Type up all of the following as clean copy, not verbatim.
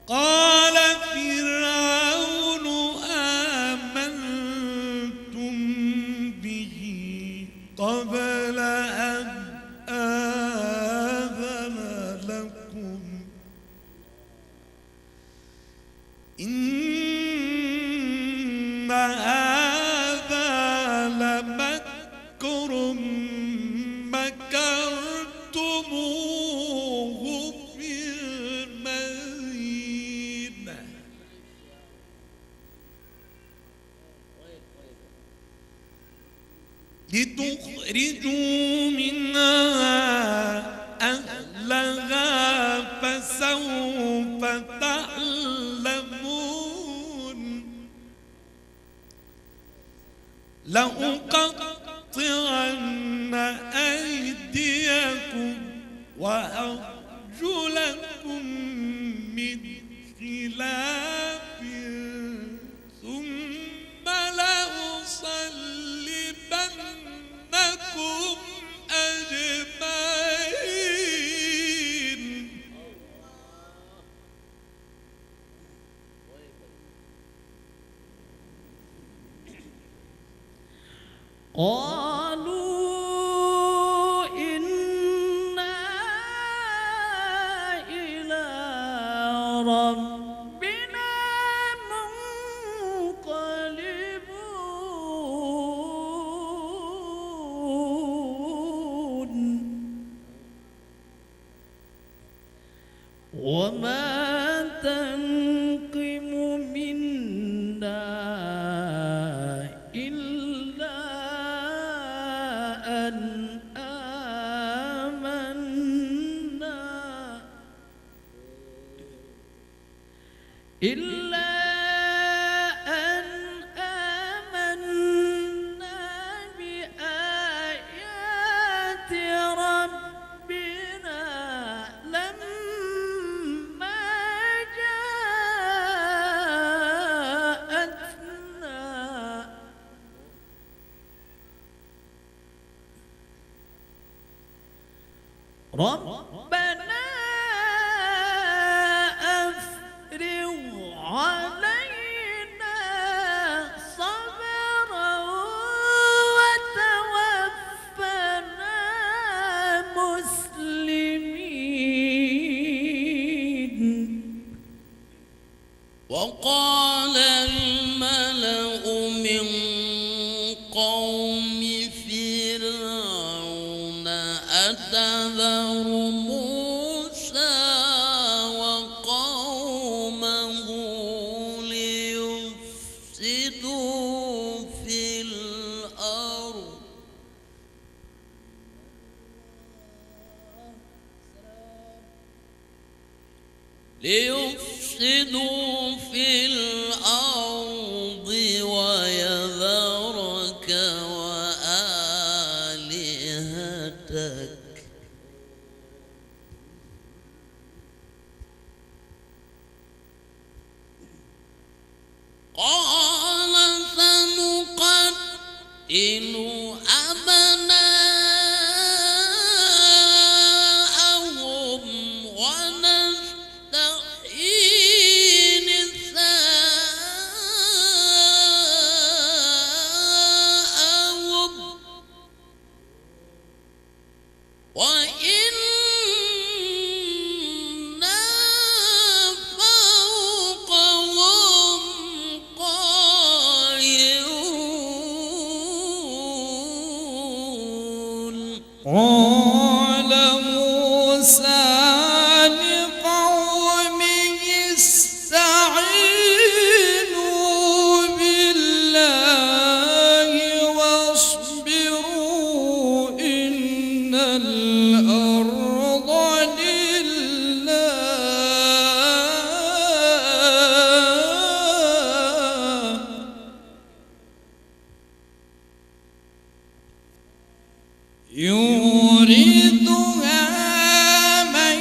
قال فرعون آمنتم به قبل أن آذن لكم إن هذا لمكر مكرتموه في المدينة لتخرجوا منها أهلها فسوف تعلمون لأقطعن أيديكم وأرجلكم من خلاف ثم لأصلبنكم أجمعين قالوا إنا إلى ربنا منقلبون وما تنقم منا إلا أن آمنا بآيات ربنا لما جاءتنا ربنا أفرغ علينا صبرا وتوفنا مسلمين. وقال الملأ من قوم فرعون أتذر موسى وقومه ليفسدوا في الأرض ويذرك وآلهتك قال سنقتل أبناءهم ونستحيي نساءهم وإنا فوقهم قاهرون. قال موسى لقومه استعينوا بالله واصبروا إن الأرض لله يورثها من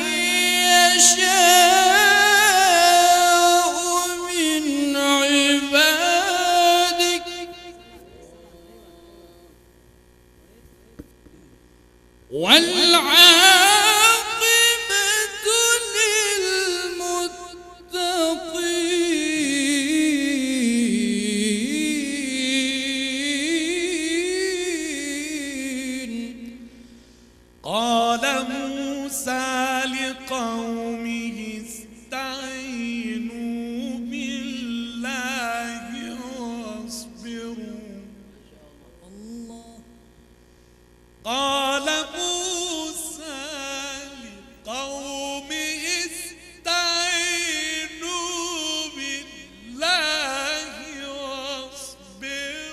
لقومه استعينوا بالله واصبروا. قال موسى لقومه استعينوا بالله واصبروا.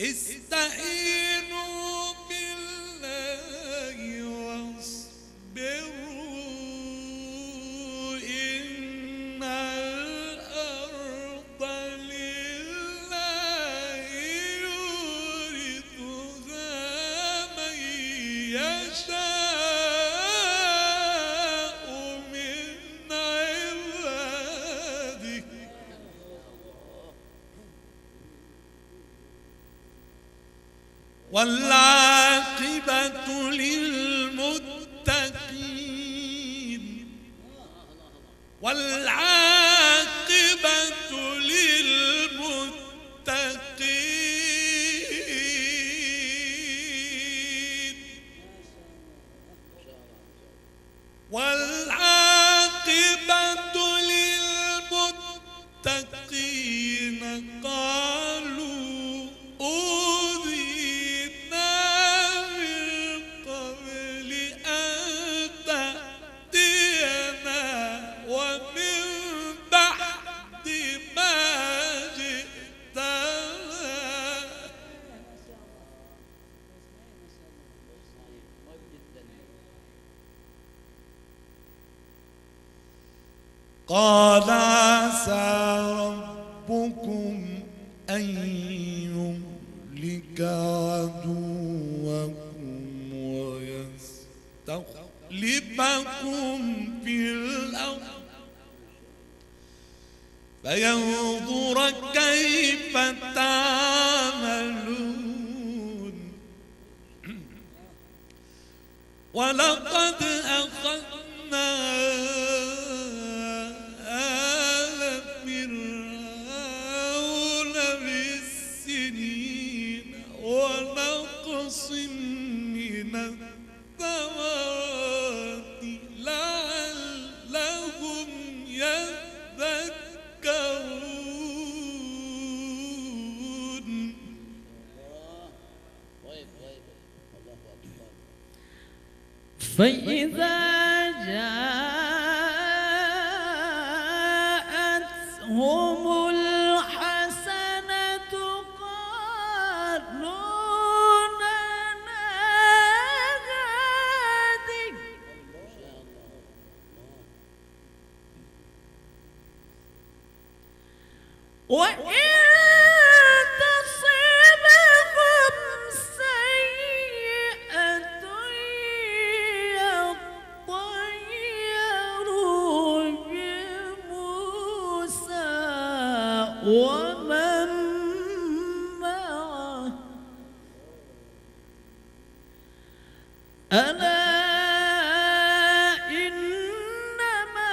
استعينوا بالله واصبروا إن الأرض لله يورثها من يشاء من عباده والعاقبة للمتقين والعاقبة للمتقين والعاقبة للمتقين. قالوا أوذينا من قبل أن تأتينا ومن بعد ما جئتنا. قال عسى ربكم أن يهلك عدوكم ويستخلفكم في الأرض فينظر كيف تعملون. ولقد أخذنا آل فرعون بالسنين ونقص من الثمرات لعلهم يذكرون. فإذا جاءتهم الحسنة قالوا لنا هذه وإن تصبهم سيئة يطيروا بموسى ومن معه ألا إنما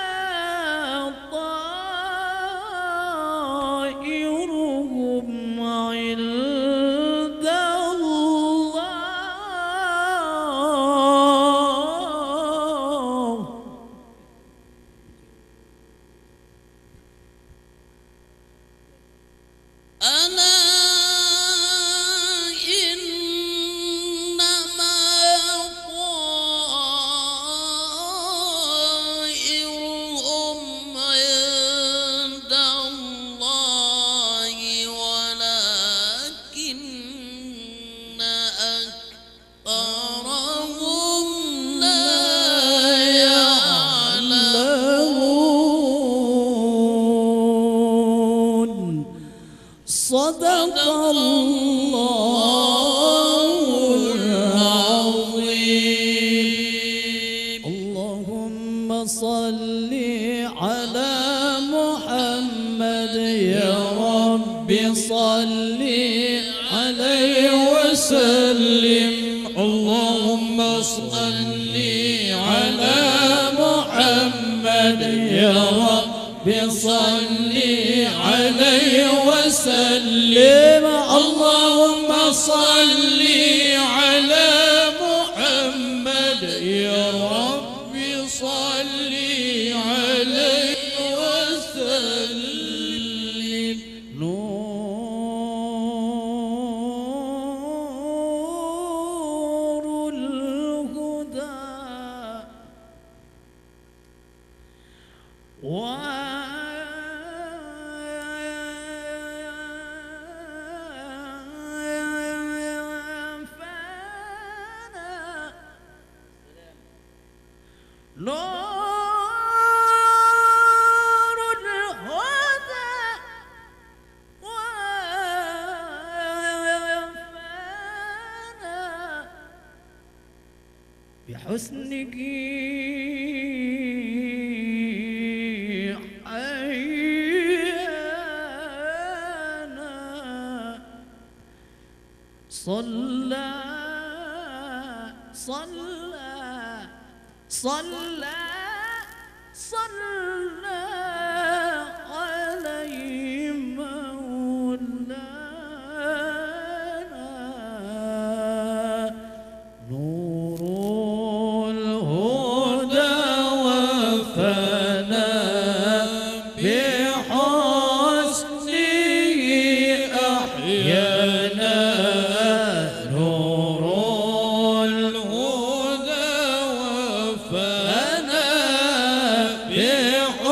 طائرهم عند الله ألا إنما طائرهم عند الله ولكن أكثرهم لا يعلمون. صدق الله العظيم. اللهم صل على محمد يا رب صل عليه وسلم. اللهم صل على محمد يا رب صل عليه وسلم. اللهم صل على نور الهدى وفانا بحسنك حيانا صلى عليه مولانا نور الهدى وفانا بحسنه أحيانا نور الهدى وفانا بحسنه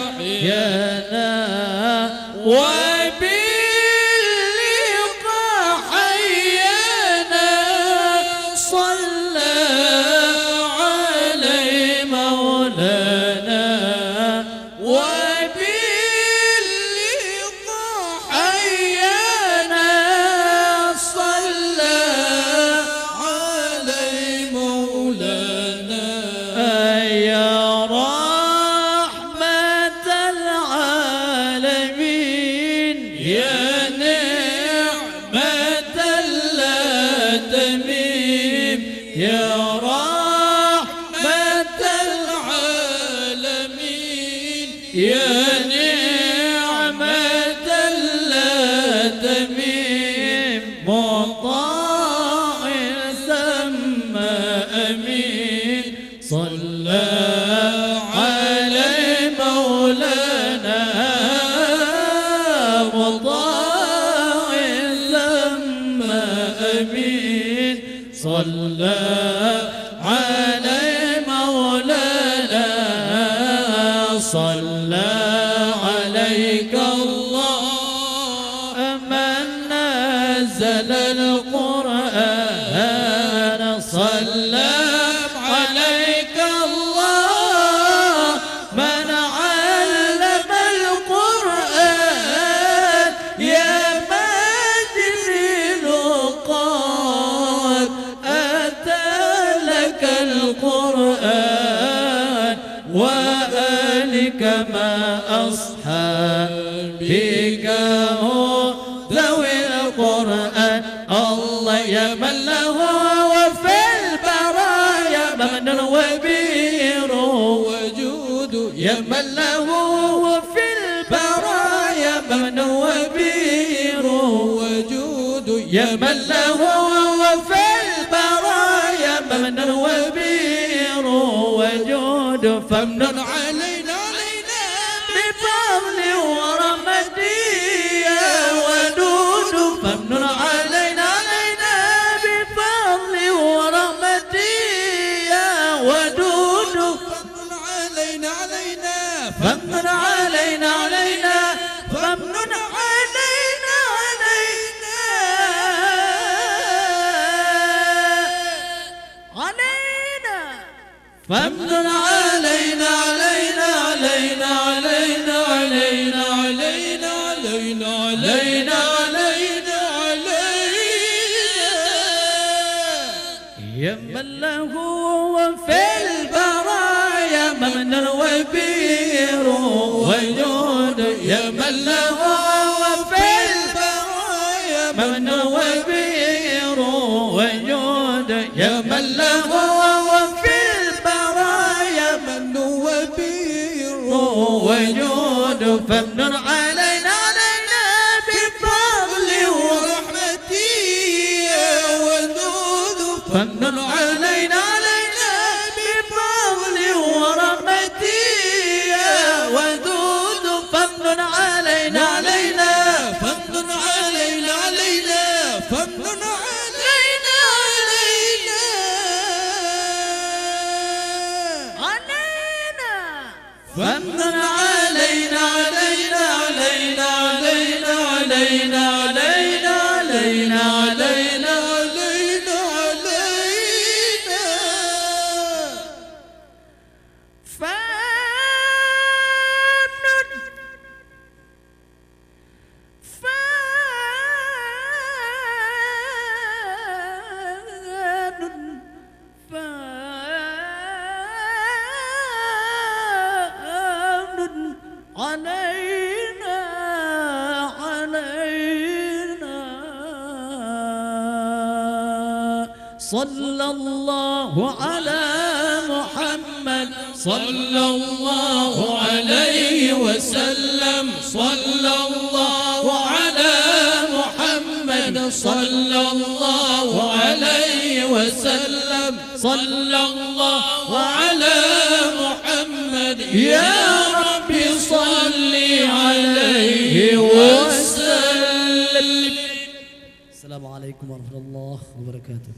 أحيانا وباللقاء حيانا صلى عليه مولانا وباللقاء حيانا صلى عليه مولانا يا رحمة العالمين يا نعمة لا تميم يا رحمة العالمين يا نعمة لا تميم مطاع ثم أمين صلى عليه مولانا مطاع ثم أمين صلى عليه مولانا صلى عليك الله من نزل القرآن صلى عليك الله من علم القرآن يا مجري قد أتى لك القرآن وآلك ما أصحابك ذوي القرآن الله يا من له وفي البرايا من وبير وجود يا من له وفي البرايا من وبير وجود يا من له وفي البرايا من وبير وجود فمن علينا بفضل ورحمته يا ودود فمن علينا بفضل ورحمته يا ودود فمن علينا فمن علينا فمن علينا فمن علينا يا من له وفي البرايا من وبير وجود يا من له وفي البرايا من وبير وجود يا من له وفي البرايا من وبير وجود فمن علينا بفضل ورحمته ودود فمن علينا بفضل ورحمته ودود فمن علينا فمن علينا فمن علينا فمن علينا صلى الله على محمد صلى الله عليه وسلم صلى الله على محمد صلى الله عليه وسلم صلى الله على محمد يا رب صل عليه وسلم. السلام عليكم ورحمة الله وبركاته.